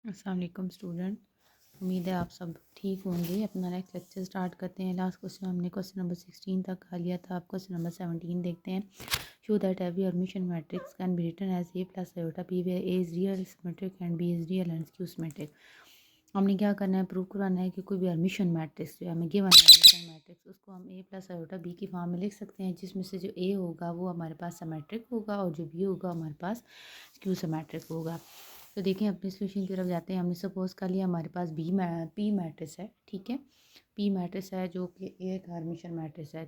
अस्सलाम वालेकुम स्टूडेंट। उम्मीद है आप सब ठीक होंगे। अपना नेक्स्ट लेक्चर स्टार्ट करते हैं। लास्ट क्वेश्चन हमने क्वेश्चन नंबर 16 तक कर लिया था। आप क्वेश्चन नंबर 17 देखते हैं। Show that every Hermitian matrix can be written as A plus iota B where A is real symmetric and B is real and skew symmetric. हमने क्या करना है, प्रूव कराना है कि कोई भी हर्मिशियन मैट्रिक्स जो है हमें गिवन है हर्मिशियन मैट्रिक्स, उसको हम ए प्लस आयोटा बी की फॉर्म में लिख सकते हैं, जिसमें से जो ए होगा वो हमारे पास सिमेट्रिक होगा और जो बी होगा हमारे पास स्क्यू सिमेट्रिक होगा। तो देखें अपनी सोल्यूशन की तरफ जाते हैं। हमने सपोज कर लिया हमारे पास पी मैट्रिक्स है, ठीक है। पी मैट्रिक्स है जो कि एक हर्मिशियन मैट्रिक्स है।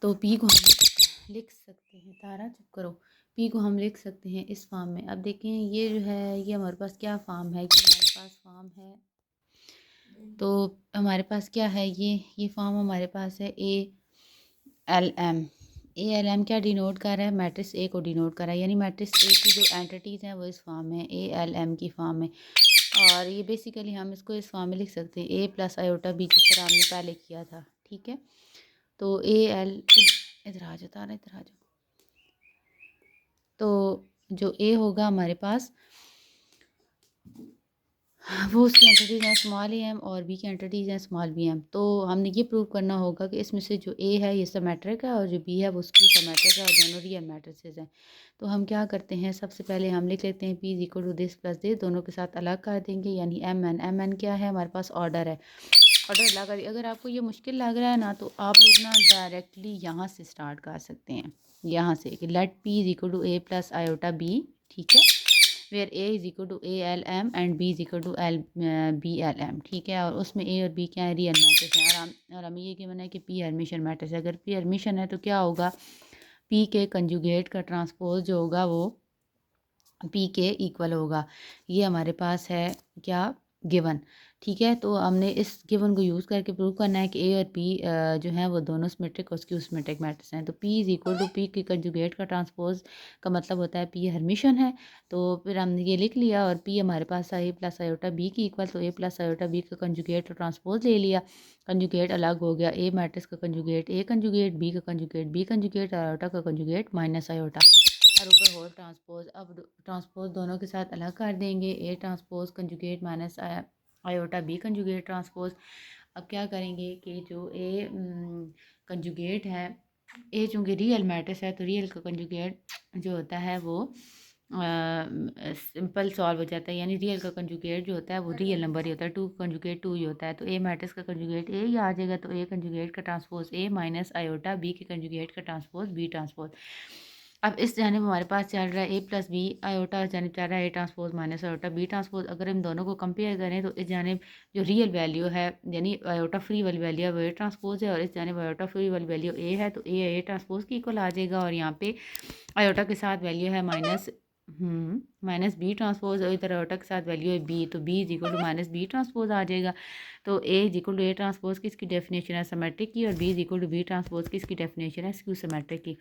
तो पी को हम लिख सकते हैं, तारा चुप करो। पी को हम लिख सकते हैं इस फॉर्म में। अब देखें ये जो है ये हमारे पास क्या फॉर्म है, कि हमारे पास फॉर्म है, तो हमारे पास क्या है, ये फॉर्म हमारे पास है A L M. A L M क्या डिनोट कर रहा है, मैट्रिक्स ए को डिनोट कर रहा है, यानी मैट्रिक्स ए की जो एंटिटीज़ हैं वो इस फॉर्म में ए एल एम की फॉर्म में। और ये बेसिकली हम इसको इस फॉर्म में लिख सकते हैं ए प्लस आयोटा बी, जिस तरह हमने पहले किया था, ठीक है। तो ए एल, इधर आ जाओ तारा, इधर आ जाओ। तो जो ए होगा हमारे पास वो उसकी एंटिटीज़ हैं स्मॉल ए एम और बी की एंटिटीज़ हैं स्मॉल बी एम। तो हमने ये प्रूव करना होगा कि इसमें से जो ए है ये सिमेट्रिक है और जो बी है वो उसकी सिमेट्रिक है और दोनों रियल मैट्रिसेस हैं। तो हम क्या करते हैं, सबसे पहले हम लिख लेते हैं P is equal to this plus this, दोनों के साथ अलग कर देंगे, यानी एम एन क्या है हमारे पास ऑर्डर है। ऑर्डर लगा, अगर आपको ये मुश्किल लग रहा है ना तो आप लोग ना डायरेक्टली यहाँ से स्टार्ट कर सकते हैं, यहाँ से कि let P is equal to A plus iota B, ठीक है, where A is equal to A L M and B is equal to L B L M, ठीक है। और उसमें ए और बी क्या है, रियल मैट्रिक्स हैं। और हमें ये गिवन है कि पी हर्मिशियन मैट्रिक्स है। अगर पी हर्मिशियन है तो क्या होगा, पी के कंजुगेट का ट्रांसपोज जो होगा वो पी के इक्वल होगा। ये हमारे पास है क्या, गिवन, ठीक है। तो हमने इस गिवन को यूज़ करके प्रूव करना है कि ए और पी जो है वो दोनों सिमेट्रिक और स्क्यू सिमेट्रिक मैट्रिक्स हैं। तो P is equal to P की कंजुगेट का ट्रांसपोज का मतलब होता है पी हर्मिशियन है। तो फिर हमने ये लिख लिया, और पी हमारे पास ए प्लस आयोटा बी की इक्वल, तो ए प्लस आयोटा बी का कंजुगेट और ट्रांसपोज ले लिया। कंजुगेट अलग हो गया, ए मैट्रिक्स का कंजुगेट ए कंजुगेट, बी का कंजुगेट बी कंजुगेट, आयोटा का कंजुगेट माइनस आयोटा, और ऊपर होल ट्रांसपोज। अब ट्रांसपोज दोनों के साथ अलग कर देंगे, A transpose conjugate minus iota B conjugate transpose. अब क्या करेंगे कि जो ए कंजुगेट है, ए चूँकि रियल मैट्रिक्स है तो रियल का कंजुगेट जो होता है वो सिंपल सॉल्व हो जाता है, यानी रियल का कंजुगेट जो होता है वो रियल नंबर ही होता है, टू कंजुगेट टू ही होता है। तो ए मैट्रिक्स का कंजुगेट ए ही आ जाएगा, तो ए कंजुगेट का transpose A minus iota B के कंजुगेट का ट्रांसपोज बी ट्रांसपोज। अब इस जानिब हमारे पास चल रहा है ए प्लस बी आयोटा, इस जानिब चल रहा है A transpose minus iota B transpose. अगर इन दोनों को कंपेयर करें तो इस जानिब जो रियल वैल्यू है यानी आयोटा फ्री वाली वैल्यू है वो ए ट्रांसपोज है, और इस जानिब आयोटा फ्री वाली वैल्यू ए है, तो ए ट्रांसपोज की इक्वल आ जाएगा। और यहाँ पे आयोटा के साथ वैल्यू है माइनस बी ट्रांसपोज, और इधर आयोटा के साथ वैल्यू है बी, तो B is equal to minus B transpose आ जाएगा। तो A is equal to A transpose की इसकी डेफिनेशन है सिमेट्रिक की, और B is equal to B transpose की इसकी डेफिनेशन है स्क्यू सिमेट्रिक की।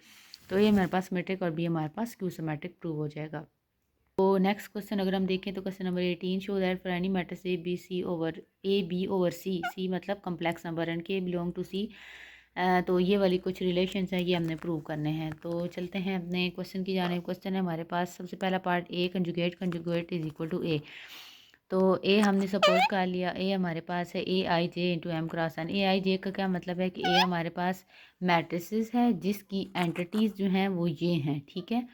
तो ये हमारे पास सिमेट्रिक और बी हमारे पास स्क्यू सिमेट्रिक प्रूव हो जाएगा। तो नेक्स्ट क्वेश्चन अगर हम देखें तो question number 18, show that for any matrix A B C over A B over C, C मतलब complex number and K belong to C. तो ये वाली कुछ रिलेशंस हैं, ये हमने प्रूव करने हैं। तो चलते हैं अपने क्वेश्चन की जाने। क्वेश्चन है हमारे पास सबसे पहला part, A conjugate conjugate is equal to A. तो ए हमने सपोज कर लिया, ए हमारे पास है ए आई J into M cross N. ए आई जे का क्या मतलब है कि ए हमारे पास मैट्रिसेस है जिसकी एंटिटीज़ जो हैं वो ये हैं, ठीक है।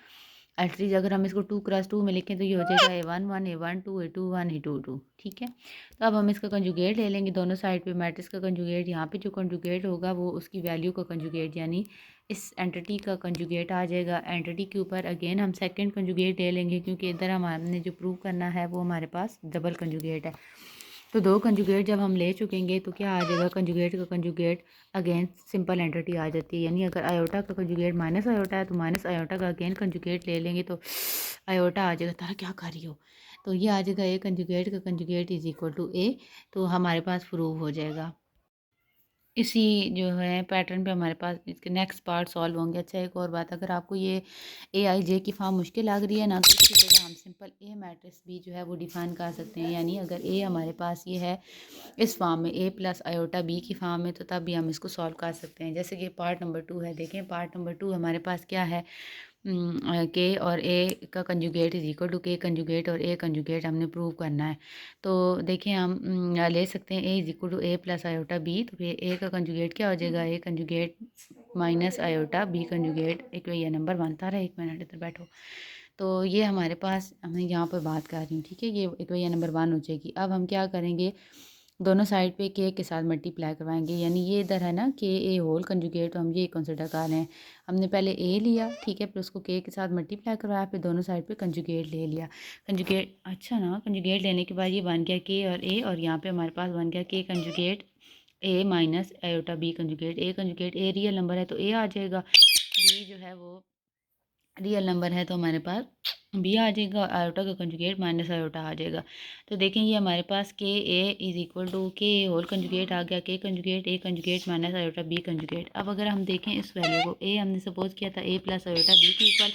एंटिटीज अगर हम इसको 2x2 में लिखें तो ये हो जाएगा A11 A12 A21 A22, ठीक है। तो अब हम इसका कंजुगेट ले लेंगे दोनों साइड पे। मैट्रिक्स का कंजुगेट, यहाँ पे जो कंजुगेट होगा वो उसकी वैल्यू का कंजुगेट, यानी इस एंटिटी का कंजुगेट आ जाएगा। एंटिटी के ऊपर अगेन हम सेकंड कंजुगेट ले लेंगे, क्योंकि इधर हमने जो प्रूव करना है वो हमारे पास डबल कंजुगेट है। तो दो कंजुगेट जब हम ले चुकेंगे तो क्या आ जाएगा, कंजुगेट का कंजुगेट अगेन सिंपल एंटिटी आ जाती है, यानी अगर आयोटा का कंजुगेट माइनस आयोटा है तो माइनस आयोटा का अगेन कंजुगेट ले लेंगे तो आयोटा आ जाएगा। तारा क्या कर रही हो, तो ये आ जाएगा ए कंजुगेट का conjugate is equal to A. तो हमारे पास प्रूव हो जाएगा। इसी जो है पैटर्न पे हमारे पास इसके नेक्स्ट पार्ट सॉल्व होंगे। अच्छा एक और बात, अगर आपको ये ए आई जे की फॉर्म मुश्किल लग रही है ना तो इसकी जगह हम सिंपल ए मैट्रिक्स भी जो है वो डिफाइन कर सकते हैं, यानी अगर ए हमारे पास ये है इस फॉर्म में ए प्लस आयोटा बी की फॉर्म में, तो तब भी हम इसको सॉल्व कर सकते हैं। जैसे कि पार्ट नंबर 2 है, देखें पार्ट नंबर 2 हमारे पास क्या है, के और ए का कंजुगेट इज़ इक्वल टू के कंजुगेट और ए कंजुगेट हमने प्रूव करना है। तो देखिए हम ले सकते हैं A is equal to A plus iota B, तो फिर ए का कंजुगेट क्या हो जाएगा, A conjugate minus iota B conjugate equation number 1 था। 1 मिनट इधर बैठो। तो ये हमारे पास, मैं यहाँ पर बात कर रही हूँ, ठीक है, ये इक्वेशन नंबर 1 हो जाएगी। अब हम क्या करेंगे, दोनों साइड पे के साथ मल्टीप्लाई करवाएंगे, यानी ये इधर है ना के ए होल कंजुगेट, तो हम ये कंसिडर कर रहे हैं। हमने पहले ए लिया, ठीक है, फिर उसको के साथ मल्टीप्लाई करवाया, फिर दोनों साइड पे कंजुगेट ले लिया। कंजुगेट, अच्छा ना, कंजुगेट लेने के बाद ये बन गया के और ए, और यहाँ पे हमारे पास बन गया के conjugate A minus iota B conjugate. A conjugate A real number है तो ए आ जाएगा, बी जो है वो रियल नंबर है तो हमारे पास बी आ जाएगा, आयोटा का कंजुगेट माइनस आयोटा आ जाएगा। तो देखें ये हमारे पास के ए इज़ इक्वल टू के ए होल कंजुगेट आ गया, के conjugate A conjugate minus iota B conjugate. अब अगर हम देखें इस वैल्यू को, ए हमने सपोज किया था ए प्लस आयोटा बी के इक्वल,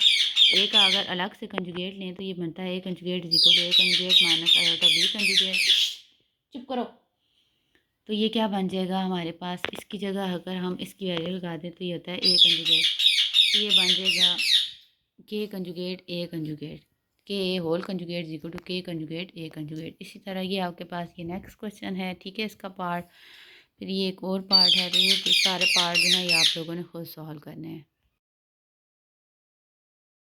ए का अगर अलग से कंजुगेट लें तो ये बनता है A conjugate is equal to A conjugate minus iota B conjugate. चुप करो। तो ये क्या बन जाएगा हमारे पास, इसकी जगह अगर हम इसकी वैल्यू लगा दें तो ये होता है ए कंजुगेट, तो ये बन जाएगा के कंजुगेट ए कंजुगेट, के ए होल कंजुगेट इक्वल टू के कंजुगेट ए कंजुगेट। इसी तरह ये आपके पास ये नेक्स्ट क्वेश्चन है, ठीक है, इसका पार्ट, फिर ये एक और पार्ट है। तो ये सारे पार्ट जो है ये आप लोगों ने खुद सॉल्व करने हैं।